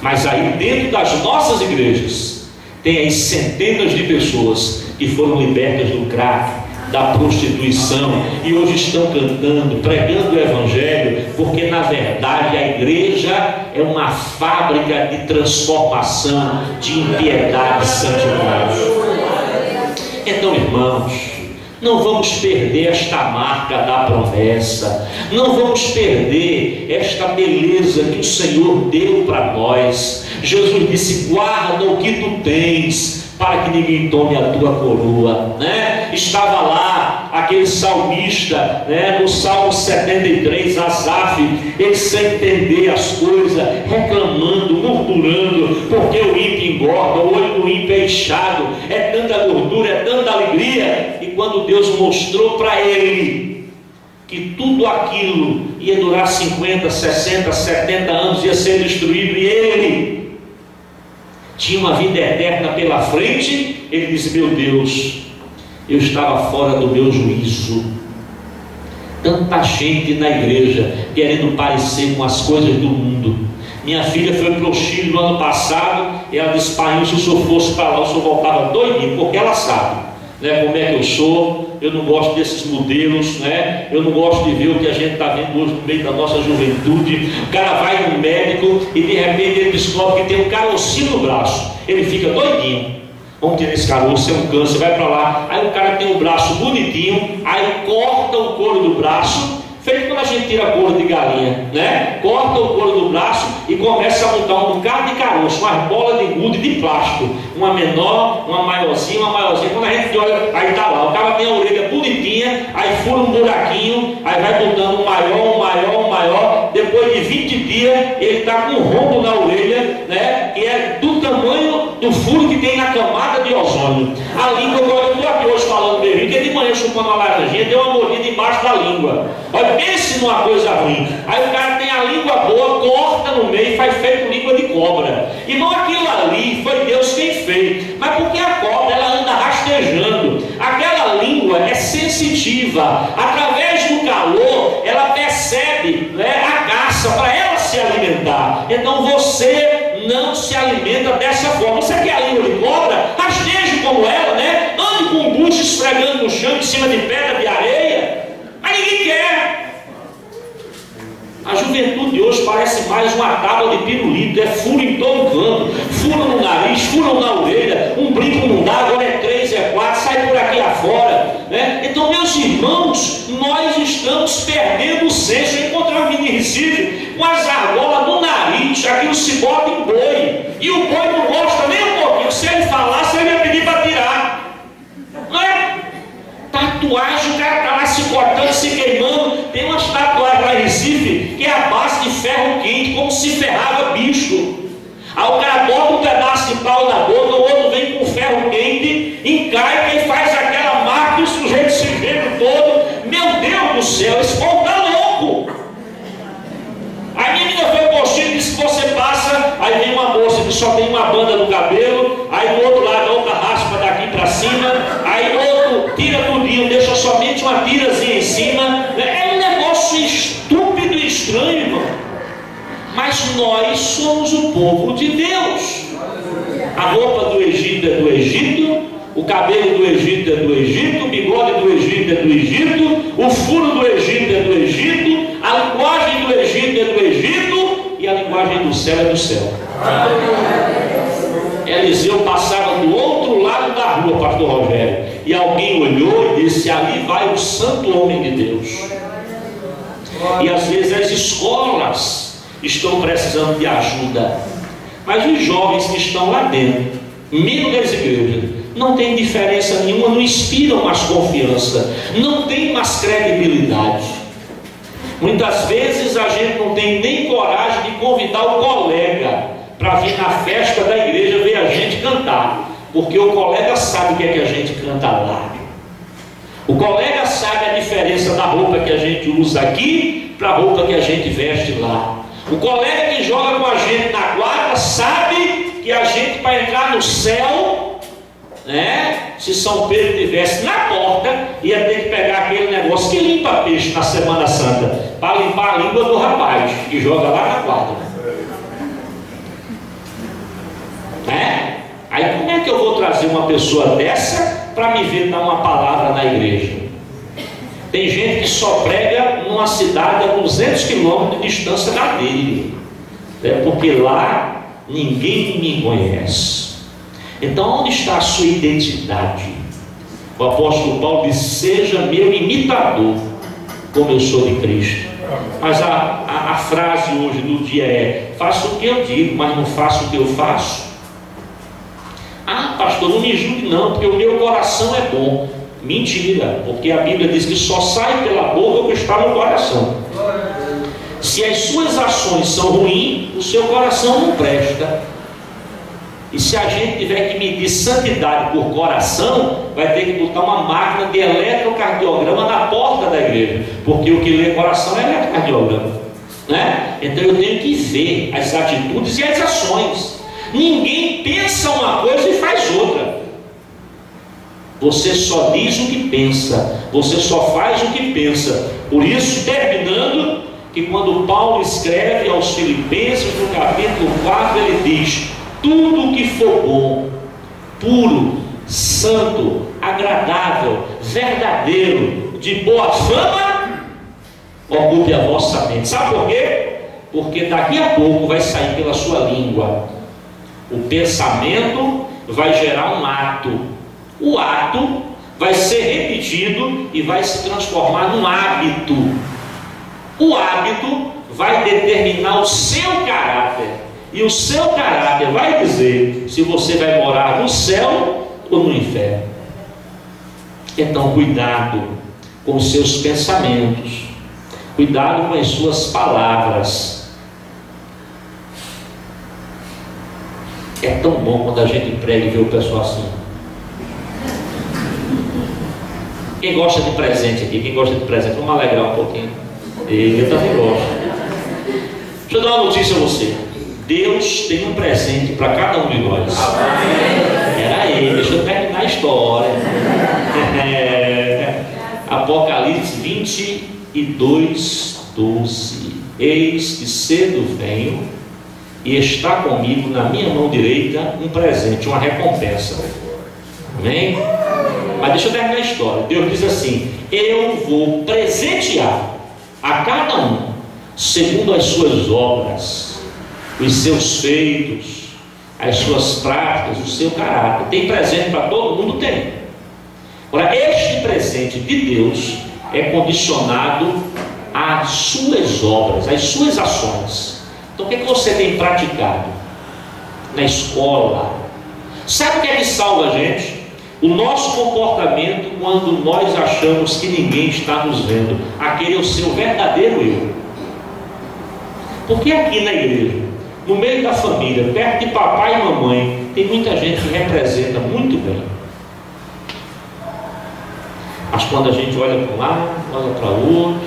Mas aí dentro das nossas igrejas tem aí centenas de pessoas que foram libertas do crack, da prostituição, e hoje estão cantando, pregando o evangelho, porque na verdade a igreja é uma fábrica de transformação, de impiedade e santidade. Então, irmãos, não vamos perder esta marca da promessa, não vamos perder esta beleza que o Senhor deu para nós. Jesus disse: guarda o que tu tens, para que ninguém tome a tua coroa, né? Estava lá aquele salmista, né, no Salmo 73, Asaf, ele sem entender as coisas, reclamando, murmurando, porque o ímpio engorda, o olho do ímpio é inchado, é tanta gordura, é tanta alegria. E quando Deus mostrou para ele que tudo aquilo ia durar 50, 60, 70 anos, ia ser destruído, e ele tinha uma vida eterna pela frente, ele disse: meu Deus, eu estava fora do meu juízo. Tanta gente na igreja querendo parecer com as coisas do mundo. Minha filha foi para o Chile no ano passado, e ela disse: pai, se o senhor fosse para lá, o senhor voltava doidinho, porque ela sabe, né, como é que eu sou. Eu não gosto desses modelos, né? Eu não gosto de ver o que a gente está vendo hoje no meio da nossa juventude. O cara vai no médico e de repente ele descobre que tem um carocinho no braço. Ele fica doidinho. Vamos tirar esse caroço, é um câncer, vai para lá. Aí o cara tem um braço bonitinho, aí corta o couro do braço, feito quando a gente tira couro de galinha, né? Corta o couro do braço e começa a montar um bocado de caroço, umas bolas de gude de plástico, uma menor, uma maiorzinha, uma maiorzinha. Quando a gente olha, aí tá lá, o cara tem a orelha bonitinha, aí fura um buraquinho, aí vai botando um maior, um maior, um maior. Depois de 20 dias, ele está com um rombo na orelha, né? Que é do tamanho do furo que tem na camada de ozônio. A língua, eu estou aqui hoje falando bem, que de manhã chupando uma laranjinha, deu uma mordida embaixo da língua. Olha, pense numa coisa ruim. Aí o cara tem a língua boa, corta no meio e faz feito língua de cobra. E não aquilo ali, foi Deus quem fez. Mas porque a cobra, ela anda rastejando. Aquela língua é sensitiva. Através do calor, ela percebe, né, a caça para ela se alimentar. Então você não se alimenta dessa forma. Você quer a língua de cobra? Rasteje como ela, né? Ande com um bucho esfregando no chão em cima de pedra de areia. Mas ninguém quer. A juventude de hoje parece mais uma tábua de pirulito. É furo em todo canto, furo no nariz, furo na orelha, um brinco não dá, agora é 3, é 4, sai por aqui afora, né? Então, meus irmãos, nós estamos perdendo o senso. Eu encontrei um menino em Recife com as argolas no nariz, aquilo se bota em boi, e o boi não gosta nem um pouquinho. Se ele falasse, ele ia pedir para tirar, não é? Tatuagem, o cara está lá se cortando, se queimando. Tem umas tatuagens lá em Recife que é a base de ferro quente, como se ferrava bicho. Aí o cara bota um pedaço de pau na boca, o outro vem com ferro quente, encaica e faz aquela marca, e o sujeito se vê todo. Meu Deus do céu, esse povo está louco. A minha menina foi postinho e disse que você passa, aí vem uma moça que só tem uma banda no cabelo, aí do outro lado a outra raspa daqui para cima, aí o outro tira tudinho, deixa somente uma tirazinha em cima. É um negócio estúpido e estranho, irmão. Mas nós somos o povo de Deus. A roupa do Egito é do Egito, o cabelo do Egito é do Egito, o bigode do Egito é do Egito, o furo do Egito é do Egito, a linguagem do Egito é do Egito, e a linguagem do céu é do céu. Eliseu passava do outro lado da rua, pastor Rogério, e alguém olhou e disse: ali vai o santo homem de Deus. E às vezes as escolas estão precisando de ajuda, mas os jovens que estão lá dentro, mesmo das igrejas, não tem diferença nenhuma, não inspiram mais confiança, não tem mais credibilidade. Muitas vezes a gente não tem nem coragem de convidar o colega para vir na festa da igreja ver a gente cantar, porque o colega sabe o que é que a gente canta lá. O colega sabe a diferença da roupa que a gente usa aqui para a roupa que a gente veste lá. O colega que joga com a gente na quadra sabe que a gente, para entrar no céu, né, se São Pedro estivesse na porta, ia ter que pegar aquele negócio que limpa peixe na Semana Santa, para limpar a língua do rapaz que joga lá na quadra. Né? Aí como é que eu vou trazer uma pessoa dessa para me ver dar uma palavra na igreja? Tem gente que só prega numa cidade a 200 quilômetros de distância da dele, porque lá ninguém me conhece. Então, onde está a sua identidade? O apóstolo Paulo diz: seja meu imitador, como eu sou de Cristo. Mas a frase hoje do dia é: faça o que eu digo, mas não faça o que eu faço. Ah, pastor, não me julgue não, porque o meu coração é bom. Mentira, porque a Bíblia diz que só sai pela boca o que está no coração. Se as suas ações são ruins, o seu coração não presta. E se a gente tiver que medir santidade por coração, vai ter que botar uma máquina de eletrocardiograma na porta da igreja, porque o que lê coração é eletrocardiograma, né? Então eu tenho que ver as atitudes e as ações. Ninguém pensa uma coisa e faz outra. Você só diz o que pensa, você só faz o que pensa. Por isso, terminando, que quando Paulo escreve aos Filipenses no capítulo 4, ele diz: tudo que for bom, puro, santo, agradável, verdadeiro, de boa fama, ocupe a vossa mente. Sabe por quê? Porque daqui a pouco vai sair pela sua língua. O pensamento vai gerar um ato. O ato vai ser repetido e vai se transformar num hábito. O hábito vai determinar o seu caráter. E o seu caráter vai dizer se você vai morar no céu ou no inferno. Então, cuidado com os seus pensamentos. Cuidado com as suas palavras. É tão bom quando a gente prega e vê o pessoal assim. Quem gosta de presente aqui? Quem gosta de presente? Vamos alegrar um pouquinho. Eu também gosto. Deixa eu dar uma notícia a você. Deus tem um presente para cada um de nós. Era ele. Deixa eu terminar a história. Apocalipse 22, 12. Eis que cedo venho e está comigo na minha mão direita um presente, uma recompensa. Amém? Mas deixa eu terminar a história. Deus diz assim: eu vou presentear a cada um segundo as suas obras, os seus feitos, as suas práticas, o seu caráter. Tem presente para todo mundo? Tem. Agora, este presente de Deus é condicionado às suas obras, às suas ações. Então, o que é que você tem praticado na escola? Sabe o que é que salva a gente? O nosso comportamento quando nós achamos que ninguém está nos vendo. Aquele é o seu verdadeiro eu. Porque aqui na igreja, no meio da família, perto de papai e mamãe, tem muita gente que representa muito bem. Mas quando a gente olha para um lado, olha para o outro,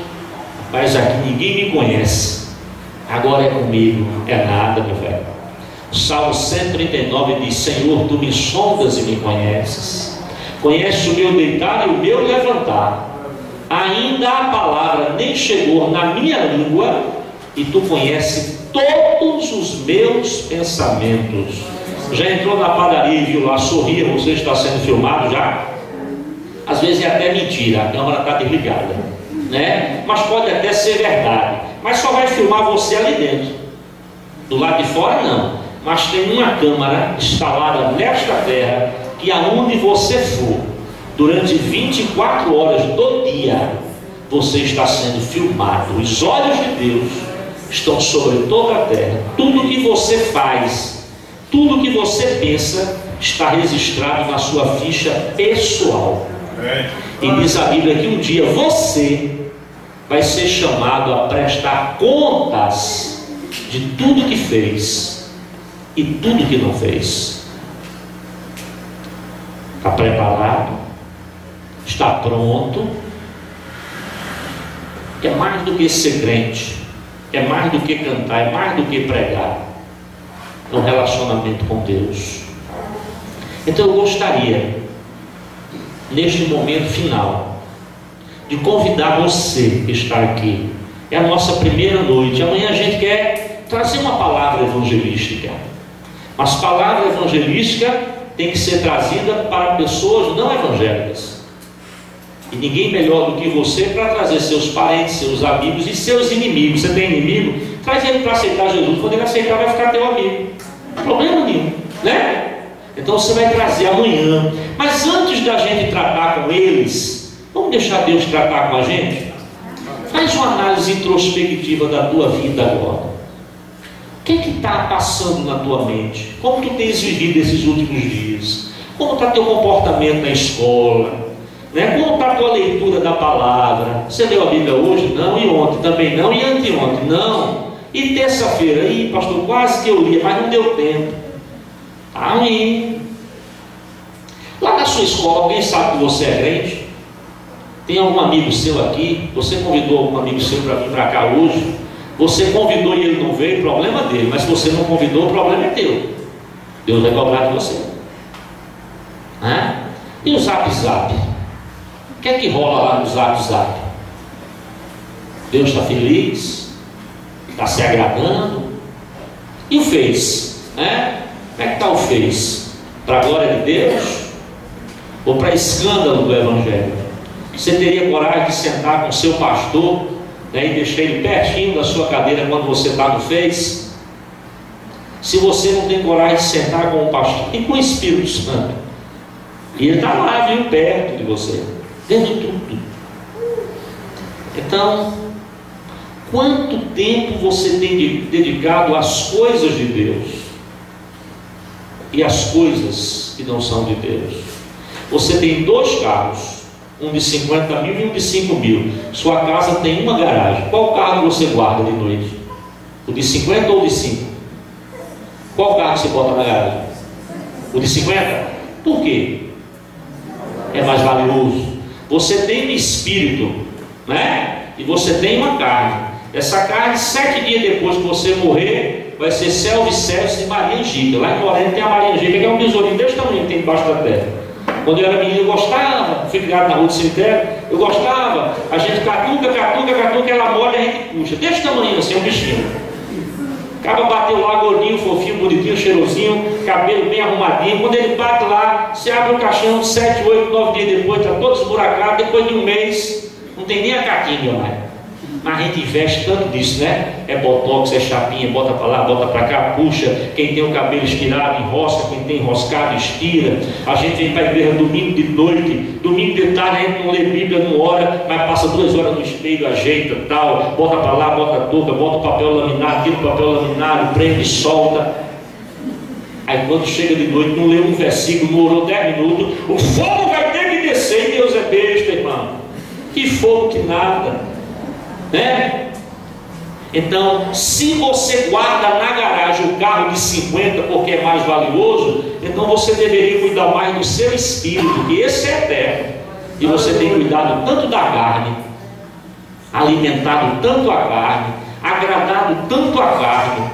mas aqui ninguém me conhece. Agora é comigo, é nada, meu velho. O Salmo 139 diz: Senhor, tu me sondas e me conheces, conheces o meu deitar e o meu levantar, ainda a palavra nem chegou na minha língua, e tu conheces todos os meus pensamentos. Já entrou na padaria e viu lá, sorria, você está sendo filmado já? Às vezes é até mentira, a câmera está desligada, né? Mas pode até ser verdade, mas só vai filmar você ali dentro. Do lado de fora não. Mas tem uma câmera instalada nesta terra, que aonde você for, durante 24 horas do dia, você está sendo filmado. Os olhos de Deus estão sobre toda a terra. Tudo que você faz, tudo que você pensa, está registrado na sua ficha pessoal. E diz a Bíblia que um dia você vai ser chamado a prestar contas de tudo que fez e tudo que não fez. Está preparado? Está pronto? É mais do que ser crente, é mais do que cantar, é mais do que pregar. É um relacionamento com Deus. Então eu gostaria, neste momento final, de convidar você que está aqui. É a nossa primeira noite. Amanhã a gente quer trazer uma palavra evangelística. Mas palavra evangelística tem que ser trazida para pessoas não evangélicas. E ninguém melhor do que você para trazer seus parentes, seus amigos e seus inimigos. Você tem inimigo? Traz ele para aceitar Jesus. Quando ele aceitar, vai ficar teu amigo. Não tem problema nenhum, né? Então você vai trazer amanhã. Mas antes da gente tratar com eles, vamos deixar Deus tratar com a gente? Faz uma análise introspectiva da tua vida agora. O que está passando na tua mente? Como tu tens vivido esses últimos dias? Como está teu comportamento na escola? Né? Como está a tua leitura da palavra? Você leu a Bíblia hoje? Não. E ontem também não. E anteontem? Não. E terça-feira? Ih, pastor, quase que eu lia, mas não deu tempo. Tá ruim. Lá na sua escola, alguém sabe que você é crente? Tem algum amigo seu aqui? Você convidou algum amigo seu para vir para cá hoje? Você convidou e ele não veio, problema dele. Mas se você não convidou, o problema é teu. Deus vai cobrar de você. E o Zap Zap? O que é que rola lá no Zap Zap? Deus está feliz? Está se agradando? E o Face? Como é que está o Face? Para a glória de Deus? Ou para escândalo do Evangelho? Você teria coragem de sentar com o seu pastor, né, e deixar ele pertinho da sua cadeira quando você está no Face? Se você não tem coragem de sentar com o pastor e com o Espírito Santo, e ele está lá, viu, perto de você, vendo tudo. Então, quanto tempo você tem dedicado às coisas de Deus e às coisas que não são de Deus? Você tem 2 carros, um de 50 mil e um de 5 mil. Sua casa tem uma garagem. Qual carro você guarda de noite? O de 50 ou o de 5? Qual carro você bota na garagem? O de 50? Por quê? É mais valioso. Você tem um espírito, né? E você tem uma carne. Essa carne, 7 dias depois que você morrer, vai ser Selva e Céus de Maria Angílica. Lá em Lorena tem a Maria Angílica, que é um besourinho desse tamanho que tem debaixo da terra. Quando eu era menino, eu gostava, fui criado na rua do cemitério, eu gostava. A gente catuca, ela molha e a gente puxa. Desse tamanho assim, é um bichinho. Acaba bateu lá, gordinho, fofinho, bonitinho, cheirosinho, cabelo bem arrumadinho. Quando ele bate lá, você abre o caixão, 7, 8, 9 dias depois, está todo esburacado. Depois de um mês, não tem nem a catinga mais. Mas a gente investe tanto disso, né? É botox, é chapinha, bota para lá, bota para cá, puxa. Quem tem o cabelo estirado, enrosca. Quem tem enroscado, estira. A gente vem para a igreja domingo de noite, domingo de tarde, a gente não lê Bíblia, não ora, mas passa 2 horas no espelho, ajeita, tal, bota para lá, bota a touca, bota o papel laminado, tira o papel laminado, prende e solta. Aí quando chega de noite, não lê um versículo, não orou 10 minutos, o fogo vai ter que descer, e Deus é besta, irmão. Que fogo que nada. Né? Então, se você guarda na garagem o carro de 50 porque é mais valioso, então você deveria cuidar mais do seu espírito, que esse é eterno. E você tem cuidado tanto da carne, alimentado tanto a carne, agradado tanto a carne,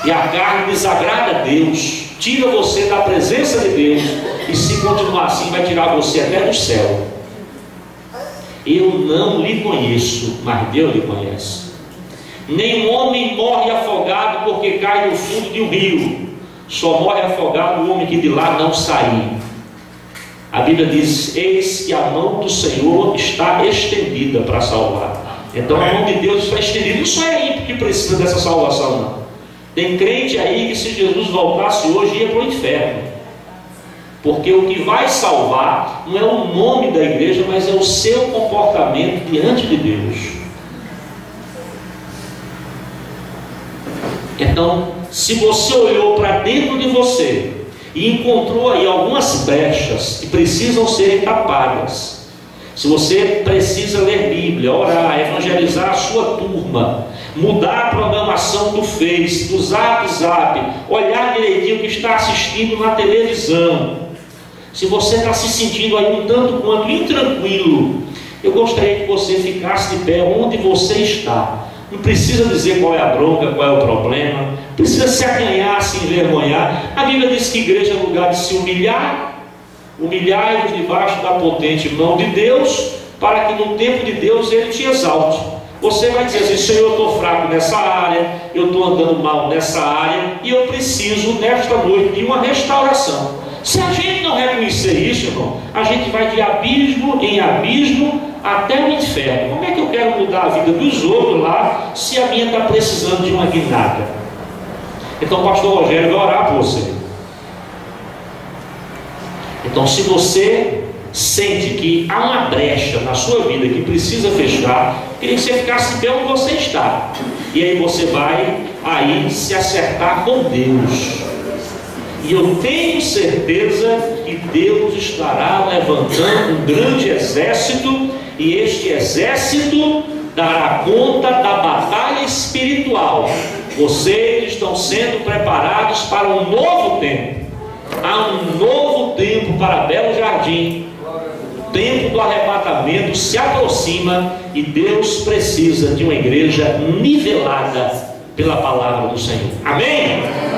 e a carne desagrada a Deus, tira você da presença de Deus, e se continuar assim vai tirar você até do céu. Eu não lhe conheço, mas Deus lhe conhece. Nenhum homem morre afogado porque cai no fundo de um rio. Só morre afogado o homem que de lá não sair. A Bíblia diz: eis que a mão do Senhor está estendida para salvar. Então a mão de Deus está estendida. Não só é ímpio que precisa dessa salvação, não. Tem crente aí que se Jesus voltasse hoje ia para o inferno. Porque o que vai salvar não é o nome da igreja, mas é o seu comportamento diante de Deus. Então, se você olhou para dentro de você e encontrou aí algumas brechas que precisam ser tapadas, se você precisa ler Bíblia, orar, evangelizar a sua turma, mudar a programação do Face, do Zap Zap, olhar direitinho o que está assistindo na televisão, se você está se sentindo aí um tanto quanto intranquilo, eu gostaria que você ficasse de pé onde você está. Não precisa dizer qual é a bronca, qual é o problema, não precisa se acanhar, se envergonhar. A Bíblia diz que igreja é lugar de se humilhar, humilhai-vos debaixo da potente mão de Deus, para que no tempo de Deus Ele te exalte. Você vai dizer assim: Senhor, eu estou fraco nessa área, eu estou andando mal nessa área, e eu preciso nesta noite de uma restauração. Se a gente não reconhecer isso, irmão, a gente vai de abismo em abismo até o inferno. Como é que eu quero mudar a vida dos outros lá, se a minha está precisando de uma guinada? Então o pastor Rogério vai orar por você. Então, se você sente que há uma brecha na sua vida que precisa fechar, eu queria que você ficasse bem onde você está. E aí você vai aí se acertar com Deus. E eu tenho certeza que Deus estará levantando um grande exército, e este exército dará conta da batalha espiritual. Vocês estão sendo preparados para um novo tempo. Há um novo tempo para Belo Jardim. O tempo do arrebatamento se aproxima e Deus precisa de uma igreja nivelada pela palavra do Senhor. Amém?